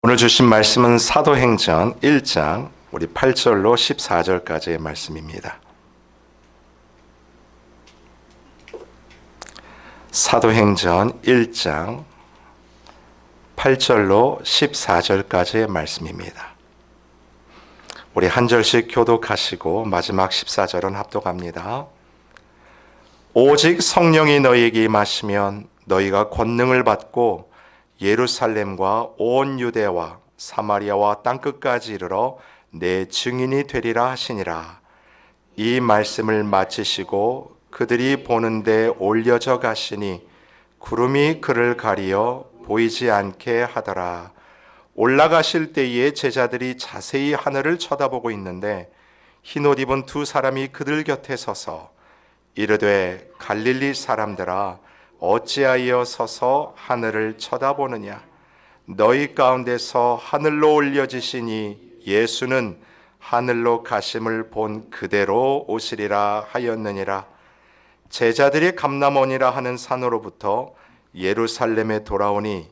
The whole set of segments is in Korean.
오늘 주신 말씀은 사도행전 1장 우리 8절로 14절까지의 말씀입니다. 사도행전 1장 8절로 14절까지의 말씀입니다. 우리 한 절씩 교독하시고 마지막 14절은 합독합니다. 오직 성령이 너희에게 임하시면 너희가 권능을 받고 예루살렘과 온 유대와 사마리아와 땅끝까지 이르러 내 증인이 되리라 하시니라. 이 말씀을 마치시고 그들이 보는데 올려져 가시니 구름이 그를 가리어 보이지 않게 하더라. 올라가실 때에 제자들이 자세히 하늘을 쳐다보고 있는데 흰옷 입은 두 사람이 그들 곁에 서서 이르되 갈릴리 사람들아 어찌하여 서서 하늘을 쳐다보느냐? 너희 가운데서 하늘로 올려지시니 예수는 하늘로 가심을 본 그대로 오시리라 하였느니라. 제자들이 감람원이라 하는 산으로부터 예루살렘에 돌아오니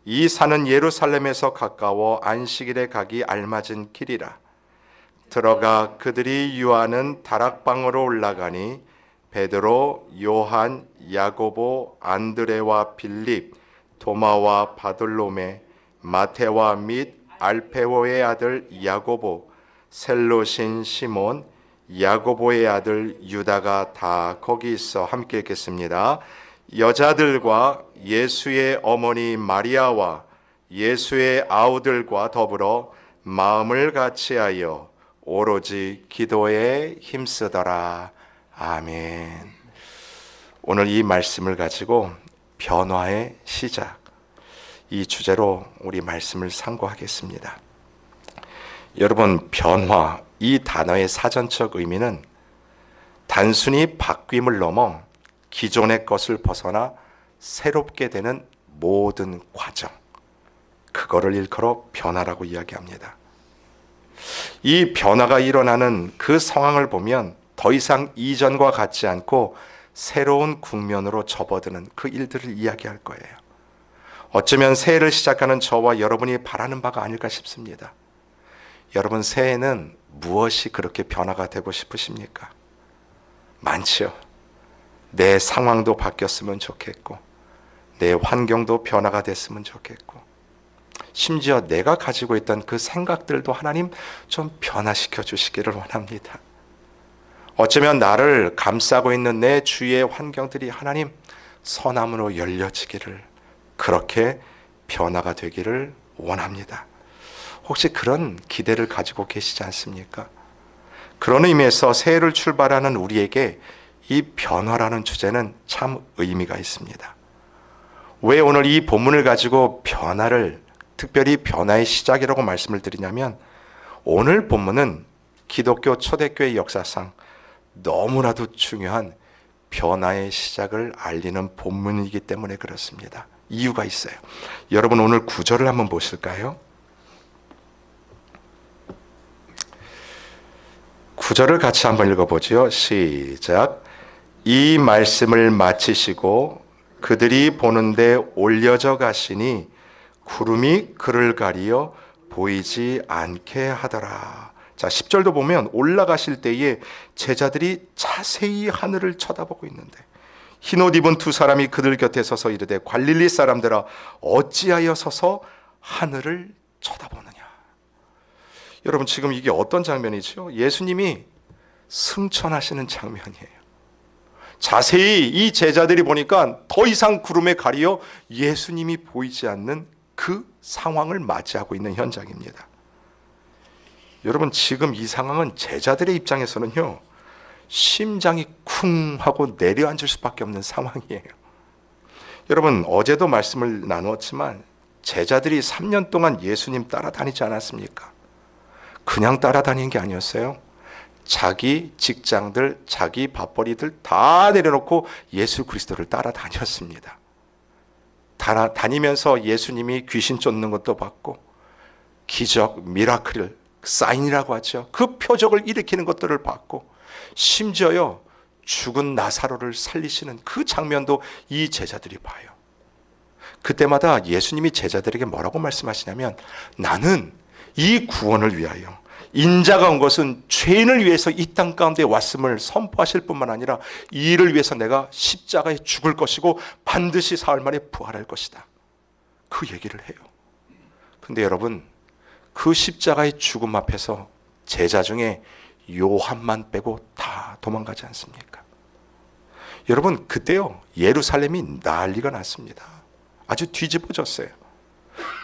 이 산은 예루살렘에서 가까워 안식일에 가기 알맞은 길이라. 들어가 그들이 유하는 다락방으로 올라가니 베드로, 요한, 야고보, 안드레와 빌립, 도마와 바돌로메, 마테와 및 알페오의 아들 야고보, 셀로신 시몬, 야고보의 아들 유다가 다 거기 있어 함께 읽겠습니다. 여자들과 예수의 어머니 마리아와 예수의 아우들과 더불어 마음을 같이하여 오로지 기도에 힘쓰더라. 아멘. 오늘 이 말씀을 가지고 변화의 시작, 이 주제로 우리 말씀을 상고하겠습니다. 여러분, 변화, 이 단어의 사전적 의미는 단순히 바뀜을 넘어 기존의 것을 벗어나 새롭게 되는 모든 과정, 그거를 일컬어 변화라고 이야기합니다. 이 변화가 일어나는 그 상황을 보면 더 이상 이전과 같지 않고 새로운 국면으로 접어드는 그 일들을 이야기할 거예요. 어쩌면 새해를 시작하는 저와 여러분이 바라는 바가 아닐까 싶습니다. 여러분, 새해에는 무엇이 그렇게 변화가 되고 싶으십니까? 많지요. 내 상황도 바뀌었으면 좋겠고, 내 환경도 변화가 됐으면 좋겠고, 심지어 내가 가지고 있던 그 생각들도 하나님 좀 변화시켜 주시기를 원합니다. 어쩌면 나를 감싸고 있는 내 주위의 환경들이 하나님 선함으로 열려지기를, 그렇게 변화가 되기를 원합니다. 혹시 그런 기대를 가지고 계시지 않습니까? 그런 의미에서 새해를 출발하는 우리에게 이 변화라는 주제는 참 의미가 있습니다. 왜 오늘 이 본문을 가지고 변화를, 특별히 변화의 시작이라고 말씀을 드리냐면, 오늘 본문은 기독교 초대교회 역사상 너무나도 중요한 변화의 시작을 알리는 본문이기 때문에 그렇습니다. 이유가 있어요. 여러분, 오늘 9절을 한번 보실까요? 9절을 같이 한번 읽어보죠. 시작. 이 말씀을 마치시고 그들이 보는데 올려져 가시니 구름이 그를 가리어 보이지 않게 하더라. 자, 10절도 보면 올라가실 때에 제자들이 자세히 하늘을 쳐다보고 있는데 흰옷 입은 두 사람이 그들 곁에 서서 이르되 갈릴리 사람들아 어찌하여 서서 하늘을 쳐다보느냐. 여러분, 지금 이게 어떤 장면이죠? 예수님이 승천하시는 장면이에요. 자세히 이 제자들이 보니까 더 이상 구름에 가리어 예수님이 보이지 않는 그 상황을 맞이하고 있는 현장입니다. 여러분, 지금 이 상황은 제자들의 입장에서는요, 심장이 쿵 하고 내려앉을 수밖에 없는 상황이에요. 여러분, 어제도 말씀을 나누었지만 제자들이 3년 동안 예수님 따라다니지 않았습니까? 그냥 따라다니는 게 아니었어요. 자기 직장들, 자기 밥벌이들 다 내려놓고 예수 그리스도를 따라다녔습니다. 다니면서 예수님이 귀신 쫓는 것도 봤고, 기적, 미라클, 사인이라고 하죠. 그 표적을 일으키는 것들을 봤고, 심지어요, 죽은 나사로를 살리시는 그 장면도 이 제자들이 봐요. 그때마다 예수님이 제자들에게 뭐라고 말씀하시냐면, 나는 이 구원을 위하여, 인자가 온 것은 죄인을 위해서 이 땅 가운데 왔음을 선포하실 뿐만 아니라 이 일을 위해서 내가 십자가에 죽을 것이고 반드시 사흘 만에 부활할 것이다, 그 얘기를 해요. 근데 여러분, 그 십자가의 죽음 앞에서 제자 중에 요한만 빼고 다 도망가지 않습니까? 여러분, 그때요 예루살렘이 난리가 났습니다. 아주 뒤집어졌어요.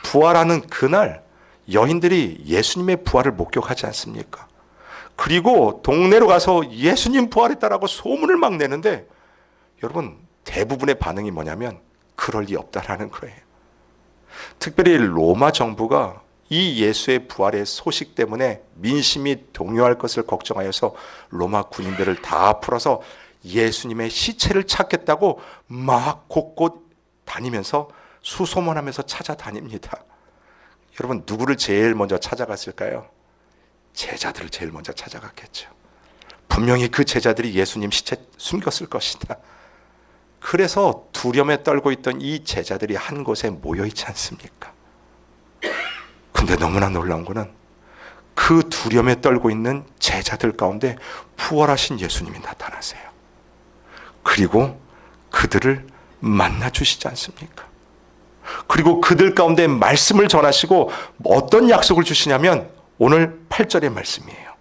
부활하는 그날 여인들이 예수님의 부활을 목격하지 않습니까? 그리고 동네로 가서 예수님 부활했다라고 소문을 막 내는데, 여러분, 대부분의 반응이 뭐냐면 그럴 리 없다라는 거예요. 특별히 로마 정부가 이 예수의 부활의 소식 때문에 민심이 동요할 것을 걱정하여서 로마 군인들을 다 풀어서 예수님의 시체를 찾겠다고 막 곳곳 다니면서 수소문하면서 찾아다닙니다. 여러분, 누구를 제일 먼저 찾아갔을까요? 제자들을 제일 먼저 찾아갔겠죠. 분명히 그 제자들이 예수님 시체 숨겼을 것이다. 그래서 두려움에 떨고 있던 이 제자들이 한 곳에 모여 있지 않습니까? 근데 너무나 놀라운 거는 그 두려움에 떨고 있는 제자들 가운데 부활하신 예수님이 나타나세요. 그리고 그들을 만나 주시지 않습니까? 그리고 그들 가운데 말씀을 전하시고 어떤 약속을 주시냐면 오늘 8절의 말씀이에요.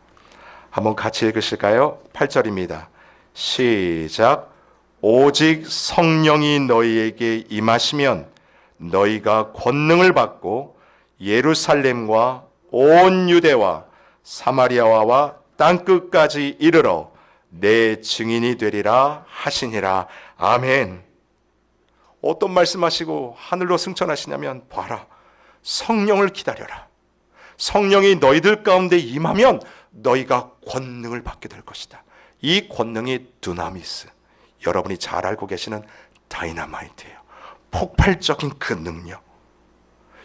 한번 같이 읽으실까요? 8절입니다. 시작. 오직 성령이 너희에게 임하시면 너희가 권능을 받고 예루살렘과 온 유대와 사마리아와 땅끝까지 이르러 내 증인이 되리라 하시니라. 아멘. 어떤 말씀하시고 하늘로 승천하시냐면, 봐라, 성령을 기다려라. 성령이 너희들 가운데 임하면 너희가 권능을 받게 될 것이다. 이 권능이 두나미스, 여러분이 잘 알고 계시는 다이너마이트예요. 폭발적인 그 능력.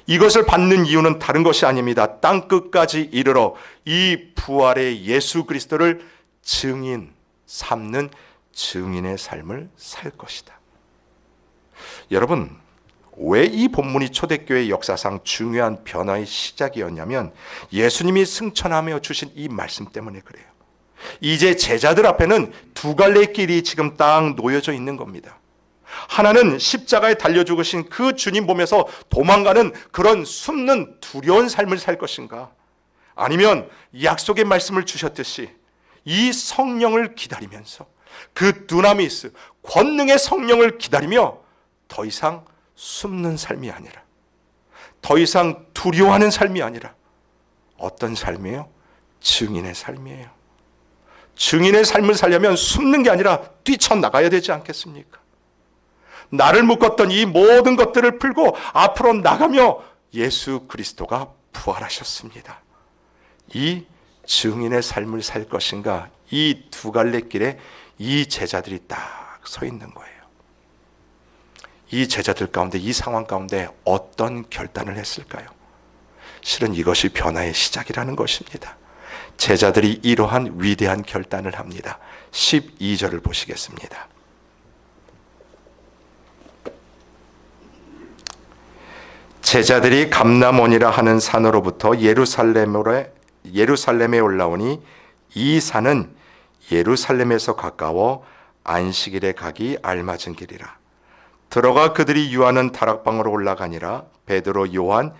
이것을 받는 이유는 다른 것이 아닙니다. 땅끝까지 이르러 이 부활의 예수 그리스도를 증인 삼는 증인의 삶을 살 것이다. 여러분, 왜 이 본문이 초대교회 역사상 중요한 변화의 시작이었냐면 예수님이 승천하며 주신 이 말씀 때문에 그래요. 이제 제자들 앞에는 두 갈래의 길이 지금 딱 놓여져 있는 겁니다. 하나는 십자가에 달려 죽으신 그 주님 보면서 도망가는 그런 숨는 두려운 삶을 살 것인가, 아니면 약속의 말씀을 주셨듯이 이 성령을 기다리면서 그 두나미스, 권능의 성령을 기다리며 더 이상 숨는 삶이 아니라, 더 이상 두려워하는 삶이 아니라 어떤 삶이에요? 증인의 삶이에요. 증인의 삶을 살려면 숨는 게 아니라 뛰쳐나가야 되지 않겠습니까? 나를 묶었던 이 모든 것들을 풀고 앞으로 나가며 예수 그리스도가 부활하셨습니다. 이 증인의 삶을 살 것인가, 이 두 갈래 길에 이 제자들이 딱 서 있는 거예요. 이 제자들 가운데, 이 상황 가운데 어떤 결단을 했을까요? 실은 이것이 변화의 시작이라는 것입니다. 제자들이 이러한 위대한 결단을 합니다. 12절을 보시겠습니다. 제자들이 감람원이라 하는 산으로부터 예루살렘에 올라오니 이 산은 예루살렘에서 가까워 안식일에 가기 알맞은 길이라. 들어가 그들이 유하는 다락방으로 올라가니라. 베드로, 요한,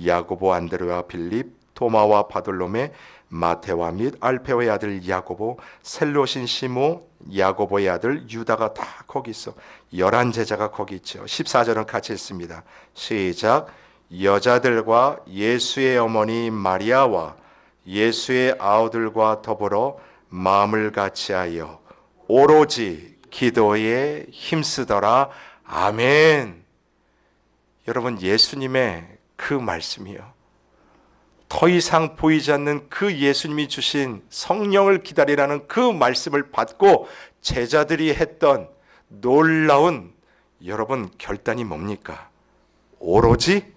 야고보, 안드레와 빌립, 도마와 바돌로메, 마테와 및 알페오의 아들 야고보, 셀롯인 시모, 야고보의 아들 유다가 다 거기 있어. 11제자가 거기 있죠. 14절은 같이 읽습니다. 시작. 여자들과 예수의 어머니 마리아와 예수의 아우들과 더불어 마음을 같이하여 오로지 기도에 힘쓰더라. 아멘. 여러분, 예수님의 그 말씀이요, 더 이상 보이지 않는 그 예수님이 주신 성령을 기다리라는 그 말씀을 받고 제자들이 했던 놀라운 여러분 결단이 뭡니까? 오로지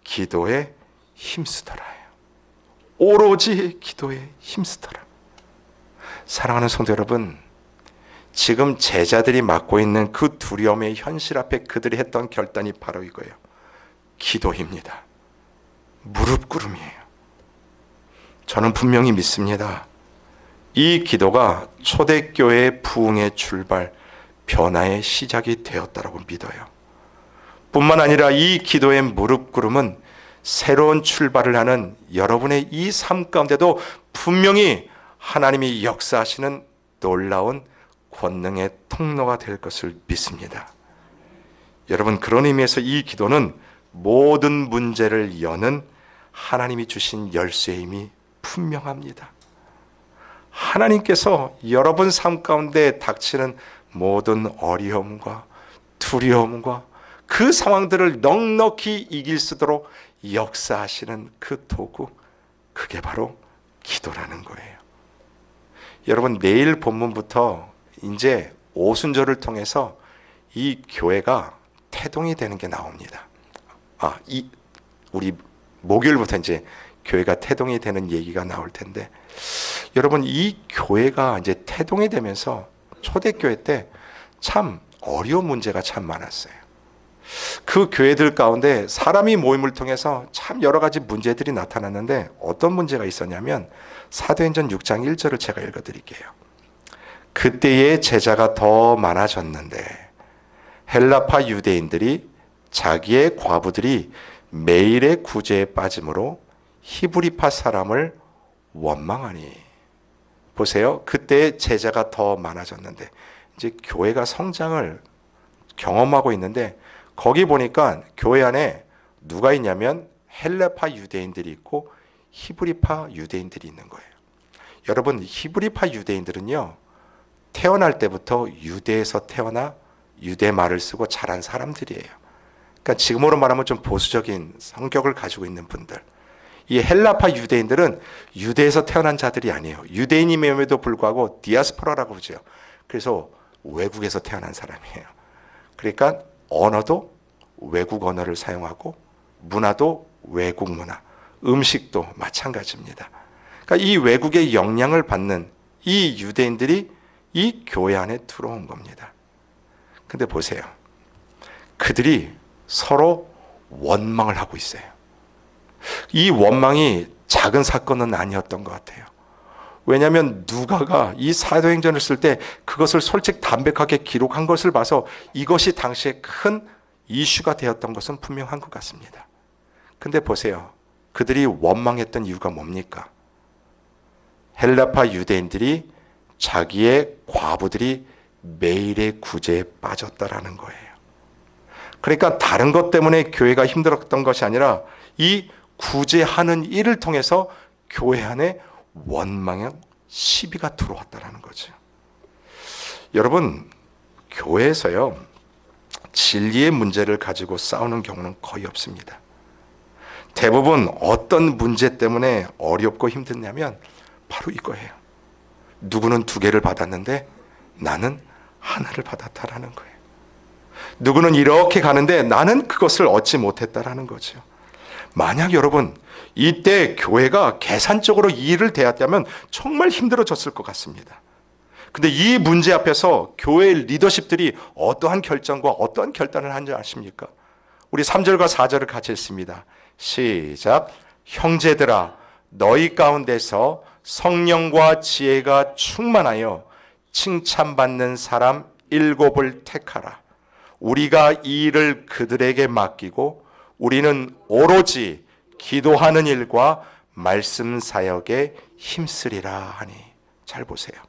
기도에 힘쓰더라예요. 오로지 기도에 힘쓰더라. 사랑하는 성도 여러분, 지금 제자들이 맡고 있는 그 두려움의 현실 앞에 그들이 했던 결단이 바로 이거예요. 기도입니다. 무릎 꿇음이에요. 저는 분명히 믿습니다. 이 기도가 초대교회의 부흥의 출발, 변화의 시작이 되었다고 믿어요. 뿐만 아니라 이 기도의 무릎 꿇음은 새로운 출발을 하는 여러분의 이 삶 가운데도 분명히 하나님이 역사하시는 놀라운 권능의 통로가 될 것을 믿습니다. 여러분, 그런 의미에서 이 기도는 모든 문제를 여는 하나님이 주신 열쇠임이 분명합니다. 하나님께서 여러분 삶 가운데 닥치는 모든 어려움과 두려움과 그 상황들을 넉넉히 이길 수 있도록 역사하시는 그 도구, 그게 바로 기도라는 거예요. 여러분, 내일 본문부터 이제 오순절을 통해서 이 교회가 태동이 되는 게 나옵니다. 우리 목요일부터 이제 교회가 태동이 되는 얘기가 나올 텐데, 여러분, 이 교회가 이제 태동이 되면서 초대교회 때 참 어려운 문제가 참 많았어요. 그 교회들 가운데 사람이 모임을 통해서 참 여러 가지 문제들이 나타났는데, 어떤 문제가 있었냐면 사도행전 6장 1절을 제가 읽어드릴게요. 그때의 제자가 더 많아졌는데 헬라파 유대인들이 자기의 과부들이 매일의 구제에 빠짐으로 히브리파 사람을 원망하니. 보세요. 그때 제자가 더 많아졌는데, 이제 교회가 성장을 경험하고 있는데, 거기 보니까 교회 안에 누가 있냐면 헬라파 유대인들이 있고 히브리파 유대인들이 있는 거예요. 여러분, 히브리파 유대인들은요, 태어날 때부터 유대에서 태어나 유대 말을 쓰고 자란 사람들이에요. 그러니까 지금으로 말하면 좀 보수적인 성격을 가지고 있는 분들. 이 헬라파 유대인들은 유대에서 태어난 자들이 아니에요. 유대인임에도 불구하고 디아스포라라고 그러죠. 그래서 외국에서 태어난 사람이에요. 그러니까 언어도 외국 언어를 사용하고 문화도 외국 문화, 음식도 마찬가지입니다. 그러니까 이 외국의 영향을 받는 이 유대인들이 이 교회 안에 들어온 겁니다. 근데 보세요. 그들이 서로 원망을 하고 있어요. 이 원망이 작은 사건은 아니었던 것 같아요. 왜냐하면 누가가 이 사도행전을 쓸 때 그것을 솔직 담백하게 기록한 것을 봐서 이것이 당시에 큰 이슈가 되었던 것은 분명한 것 같습니다. 근데 보세요. 그들이 원망했던 이유가 뭡니까? 헬라파 유대인들이 자기의 과부들이 매일의 구제에 빠졌다라는 거예요. 그러니까 다른 것 때문에 교회가 힘들었던 것이 아니라 이 구제하는 일을 통해서 교회 안에 원망의 시비가 들어왔다는 거죠. 여러분, 교회에서요, 진리의 문제를 가지고 싸우는 경우는 거의 없습니다. 대부분 어떤 문제 때문에 어렵고 힘드냐면 바로 이거예요. 누구는 2개를 받았는데 나는 하나를 받았다라는 거예요. 누구는 이렇게 가는데 나는 그것을 얻지 못했다라는 거죠. 만약 여러분 이때 교회가 계산적으로 이 일을 대했다면 정말 힘들어졌을 것 같습니다. 근데 이 문제 앞에서 교회 리더십들이 어떠한 결정과 어떠한 결단을 한 줄 아십니까? 우리 3절과 4절을 같이 읽습니다. 시작. 형제들아, 너희 가운데서 성령과 지혜가 충만하여 칭찬받는 사람 7을 택하라. 우리가 이 일을 그들에게 맡기고 우리는 오로지 기도하는 일과 말씀 사역에 힘쓰리라 하니. 잘 보세요.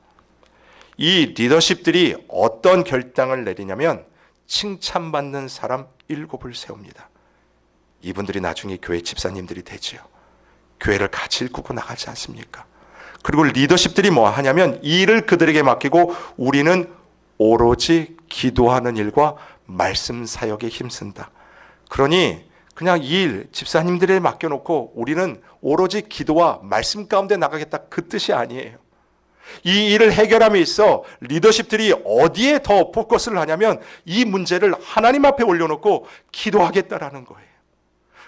이 리더십들이 어떤 결단을 내리냐면 칭찬받는 사람 7을 세웁니다. 이분들이 나중에 교회 집사님들이 되지요. 교회를 같이 일구고 나가지 않습니까? 그리고 리더십들이 뭐 하냐면 이 일을 그들에게 맡기고 우리는 오로지 기도하는 일과 말씀 사역에 힘쓴다. 그러니 그냥 이 일 집사님들에 맡겨놓고 우리는 오로지 기도와 말씀 가운데 나가겠다, 그 뜻이 아니에요. 이 일을 해결함에 있어 리더십들이 어디에 더 포커스를 하냐면 이 문제를 하나님 앞에 올려놓고 기도하겠다라는 거예요.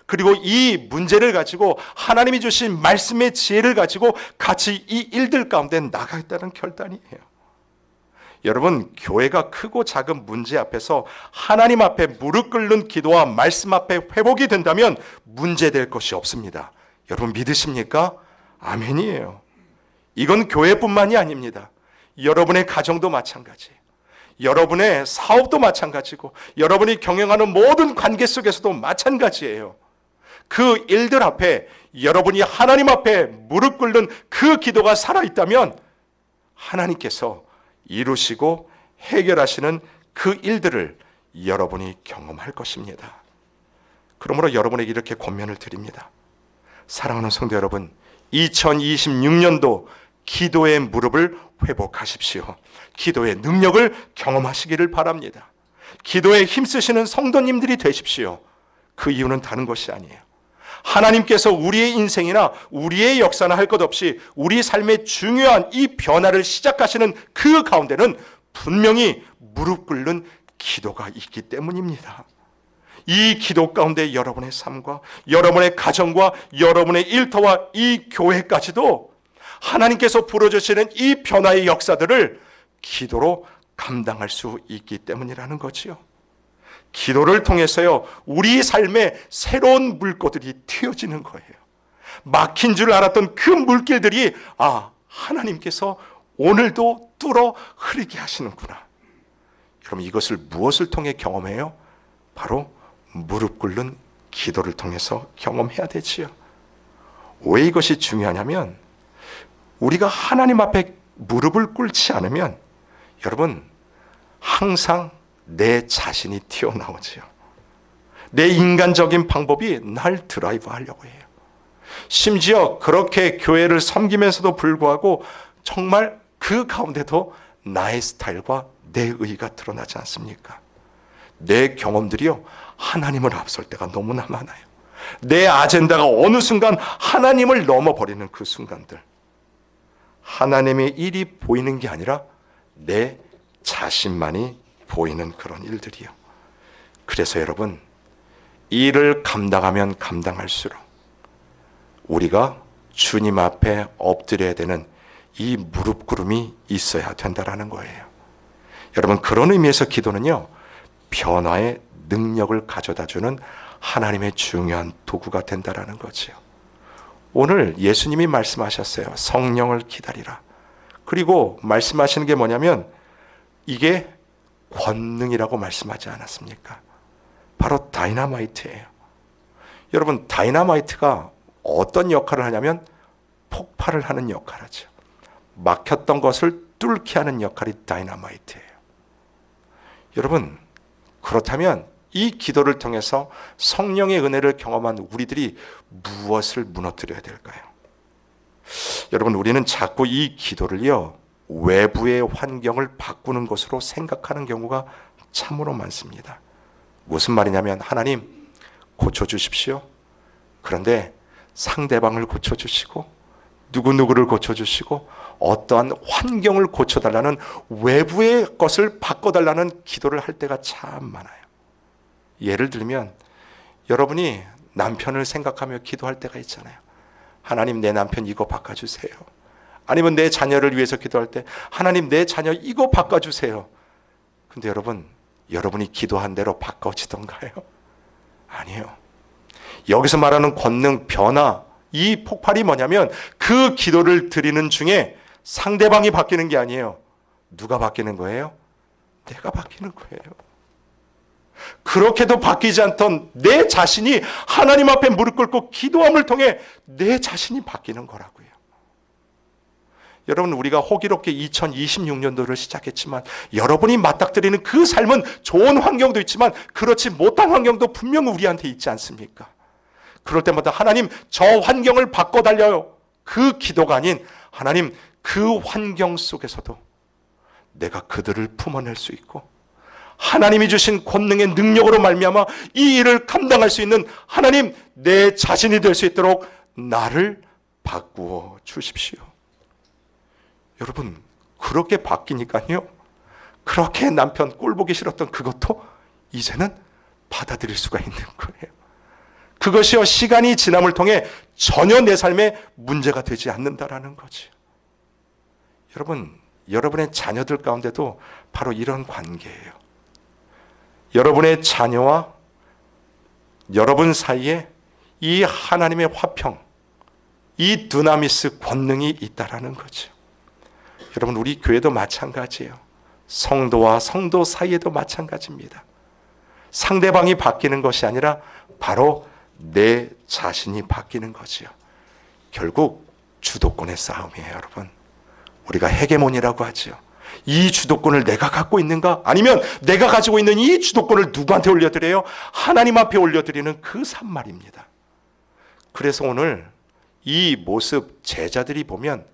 그리고 이 문제를 가지고 하나님이 주신 말씀의 지혜를 가지고 같이 이 일들 가운데 나가겠다는 결단이에요. 여러분, 교회가 크고 작은 문제 앞에서 하나님 앞에 무릎 꿇는 기도와 말씀 앞에 회복이 된다면 문제될 것이 없습니다. 여러분 믿으십니까? 아멘이에요. 이건 교회뿐만이 아닙니다. 여러분의 가정도 마찬가지예요. 여러분의 사업도 마찬가지고 여러분이 경영하는 모든 관계 속에서도 마찬가지예요. 그 일들 앞에 여러분이 하나님 앞에 무릎 꿇는 그 기도가 살아있다면 하나님께서 이루시고 해결하시는 그 일들을 여러분이 경험할 것입니다. 그러므로 여러분에게 이렇게 권면을 드립니다. 사랑하는 성도 여러분, 2026년도 기도의 무릎을 회복하십시오. 기도의 능력을 경험하시기를 바랍니다. 기도에 힘쓰시는 성도님들이 되십시오. 그 이유는 다른 것이 아니에요. 하나님께서 우리의 인생이나 우리의 역사나 할 것 없이 우리 삶의 중요한 이 변화를 시작하시는 그 가운데는 분명히 무릎 꿇는 기도가 있기 때문입니다. 이 기도 가운데 여러분의 삶과 여러분의 가정과 여러분의 일터와 이 교회까지도 하나님께서 불어주시는 이 변화의 역사들을 기도로 감당할 수 있기 때문이라는 거지요. 기도를 통해서요, 우리 삶에 새로운 물꼬들이 튀어지는 거예요. 막힌 줄 알았던 그 물길들이 하나님께서 오늘도 뚫어 흐르게 하시는구나. 그럼 이것을 무엇을 통해 경험해요? 바로 무릎 꿇는 기도를 통해서 경험해야 되지요. 왜 이것이 중요하냐면 우리가 하나님 앞에 무릎을 꿇지 않으면 여러분 항상 내 자신이 튀어나오지요. 내 인간적인 방법이 날 드라이브 하려고 해요. 심지어 그렇게 교회를 섬기면서도 불구하고 정말 그 가운데도 나의 스타일과 내 의의가 드러나지 않습니까? 내 경험들이요, 하나님을 앞설 때가 너무나 많아요. 내 아젠다가 어느 순간 하나님을 넘어버리는 그 순간들, 하나님의 일이 보이는 게 아니라 내 자신만이 보이는 그런 일들이요. 그래서 여러분, 일을 감당하면 감당할수록 우리가 주님 앞에 엎드려야 되는 이 무릎 꿇음이 있어야 된다라는 거예요. 여러분, 그런 의미에서 기도는요, 변화의 능력을 가져다주는 하나님의 중요한 도구가 된다라는 거지요. 오늘 예수님이 말씀하셨어요. 성령을 기다리라. 그리고 말씀하시는 게 뭐냐면 이게 권능이라고 말씀하지 않았습니까? 바로 다이너마이트예요. 여러분, 다이너마이트가 어떤 역할을 하냐면 폭발을 하는 역할을 하죠. 막혔던 것을 뚫게 하는 역할이 다이너마이트예요. 여러분, 그렇다면 이 기도를 통해서 성령의 은혜를 경험한 우리들이 무엇을 무너뜨려야 될까요? 여러분, 우리는 자꾸 이 기도를요, 외부의 환경을 바꾸는 것으로 생각하는 경우가 참으로 많습니다. 무슨 말이냐면, 하나님 고쳐주십시오. 그런데 상대방을 고쳐주시고 누구누구를 고쳐주시고 어떠한 환경을 고쳐달라는 외부의 것을 바꿔달라는 기도를 할 때가 참 많아요. 예를 들면 여러분이 남편을 생각하며 기도할 때가 있잖아요. 하나님, 내 남편 이거 바꿔주세요. 아니면 내 자녀를 위해서 기도할 때 하나님, 내 자녀 이거 바꿔주세요. 근데 여러분, 여러분이 기도한 대로 바꿔지던가요? 아니에요. 여기서 말하는 권능, 변화, 이 폭발이 뭐냐면 그 기도를 드리는 중에 상대방이 바뀌는 게 아니에요. 누가 바뀌는 거예요? 내가 바뀌는 거예요. 그렇게도 바뀌지 않던 내 자신이 하나님 앞에 무릎 꿇고 기도함을 통해 내 자신이 바뀌는 거라고요. 여러분, 우리가 호기롭게 2026년도를 시작했지만 여러분이 맞닥뜨리는 그 삶은 좋은 환경도 있지만 그렇지 못한 환경도 분명 우리한테 있지 않습니까? 그럴 때마다 하나님, 저 환경을 바꿔달려요. 그 기도가 아닌 하나님, 그 환경 속에서도 내가 그들을 품어낼 수 있고 하나님이 주신 권능의 능력으로 말미암아 이 일을 감당할 수 있는 하나님, 내 자신이 될 수 있도록 나를 바꾸어 주십시오. 여러분, 그렇게 바뀌니까요, 그렇게 남편 꼴 보기 싫었던 그것도 이제는 받아들일 수가 있는 거예요. 그것이요, 시간이 지남을 통해 전혀 내 삶에 문제가 되지 않는다라는 거지. 여러분, 여러분의 자녀들 가운데도 바로 이런 관계예요. 여러분의 자녀와 여러분 사이에 이 하나님의 화평, 이 두나미스 권능이 있다라는 거죠. 여러분, 우리 교회도 마찬가지예요. 성도와 성도 사이에도 마찬가지입니다. 상대방이 바뀌는 것이 아니라 바로 내 자신이 바뀌는 거지요. 결국 주도권의 싸움이에요, 여러분. 우리가 헤게몬이라고 하죠. 이 주도권을 내가 갖고 있는가? 아니면 내가 가지고 있는 이 주도권을 누구한테 올려드려요? 하나님 앞에 올려드리는 그 산말입니다. 그래서 오늘 이 모습 제자들이 보면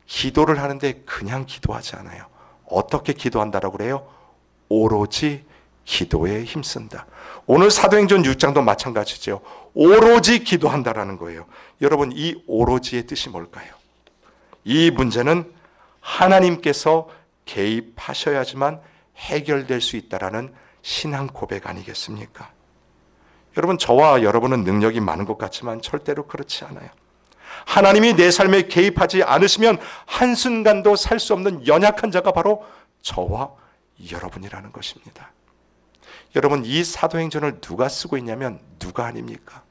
기도를 하는데 그냥 기도하지 않아요. 어떻게 기도한다라고 그래요? 오로지 기도에 힘쓴다. 오늘 사도행전 6장도 마찬가지죠. 오로지 기도한다라는 거예요. 여러분, 이 오로지의 뜻이 뭘까요? 이 문제는 하나님께서 개입하셔야지만 해결될 수 있다라는 신앙 고백 아니겠습니까? 여러분, 저와 여러분은 능력이 많은 것 같지만 절대로 그렇지 않아요. 하나님이 내 삶에 개입하지 않으시면 한순간도 살 수 없는 연약한 자가 바로 저와 여러분이라는 것입니다. 여러분, 이 사도행전을 누가 쓰고 있냐면 누가 아닙니까?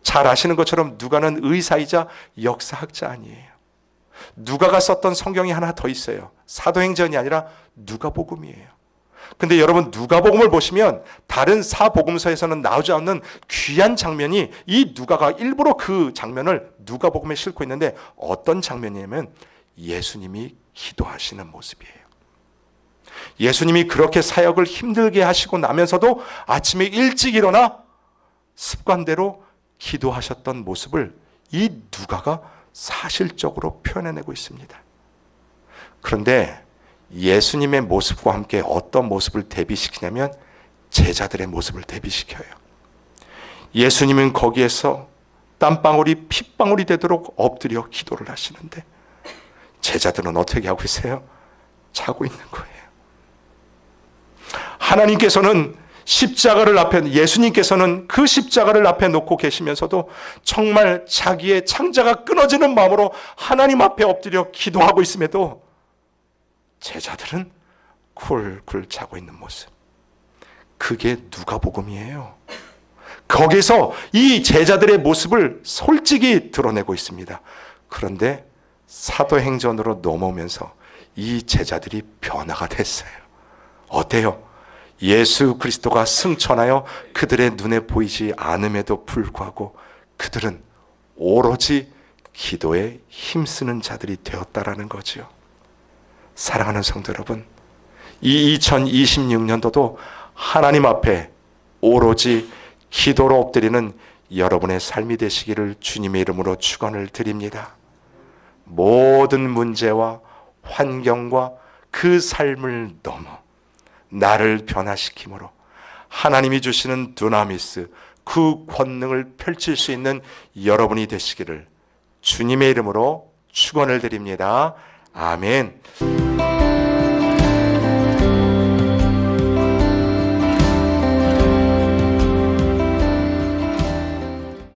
잘 아시는 것처럼 누가는 의사이자 역사학자 아니에요. 누가가 썼던 성경이 하나 더 있어요. 사도행전이 아니라 누가복음이에요. 근데 여러분, 누가복음을 보시면 다른 사복음서에서는 나오지 않는 귀한 장면이 이 누가가 일부러 그 장면을 누가복음에 싣고 있는데 어떤 장면이냐면 예수님이 기도하시는 모습이에요. 예수님이 그렇게 사역을 힘들게 하시고 나면서도 아침에 일찍 일어나 습관대로 기도하셨던 모습을 이 누가가 사실적으로 표현해내고 있습니다. 그런데 예수님의 모습과 함께 어떤 모습을 대비시키냐면 제자들의 모습을 대비시켜요. 예수님은 거기에서 땀방울이 핏방울이 되도록 엎드려 기도를 하시는데 제자들은 어떻게 하고 있어요? 자고 있는 거예요. 하나님께서는 십자가를 앞에, 예수님께서는 그 십자가를 앞에 놓고 계시면서도 정말 자기의 창자가 끊어지는 마음으로 하나님 앞에 엎드려 기도하고 있음에도 제자들은 쿨쿨 자고 있는 모습. 그게 누가복음이에요. 거기서 이 제자들의 모습을 솔직히 드러내고 있습니다. 그런데 사도행전으로 넘어오면서 이 제자들이 변화가 됐어요. 어때요? 예수 그리스도가 승천하여 그들의 눈에 보이지 않음에도 불구하고 그들은 오로지 기도에 힘쓰는 자들이 되었다라는 거죠. 사랑하는 성도 여러분, 이 2026년도도 하나님 앞에 오로지 기도로 엎드리는 여러분의 삶이 되시기를 주님의 이름으로 축원을 드립니다. 모든 문제와 환경과 그 삶을 넘어 나를 변화시킴으로 하나님이 주시는 두나미스, 그 권능을 펼칠 수 있는 여러분이 되시기를 주님의 이름으로 축원을 드립니다. 아멘.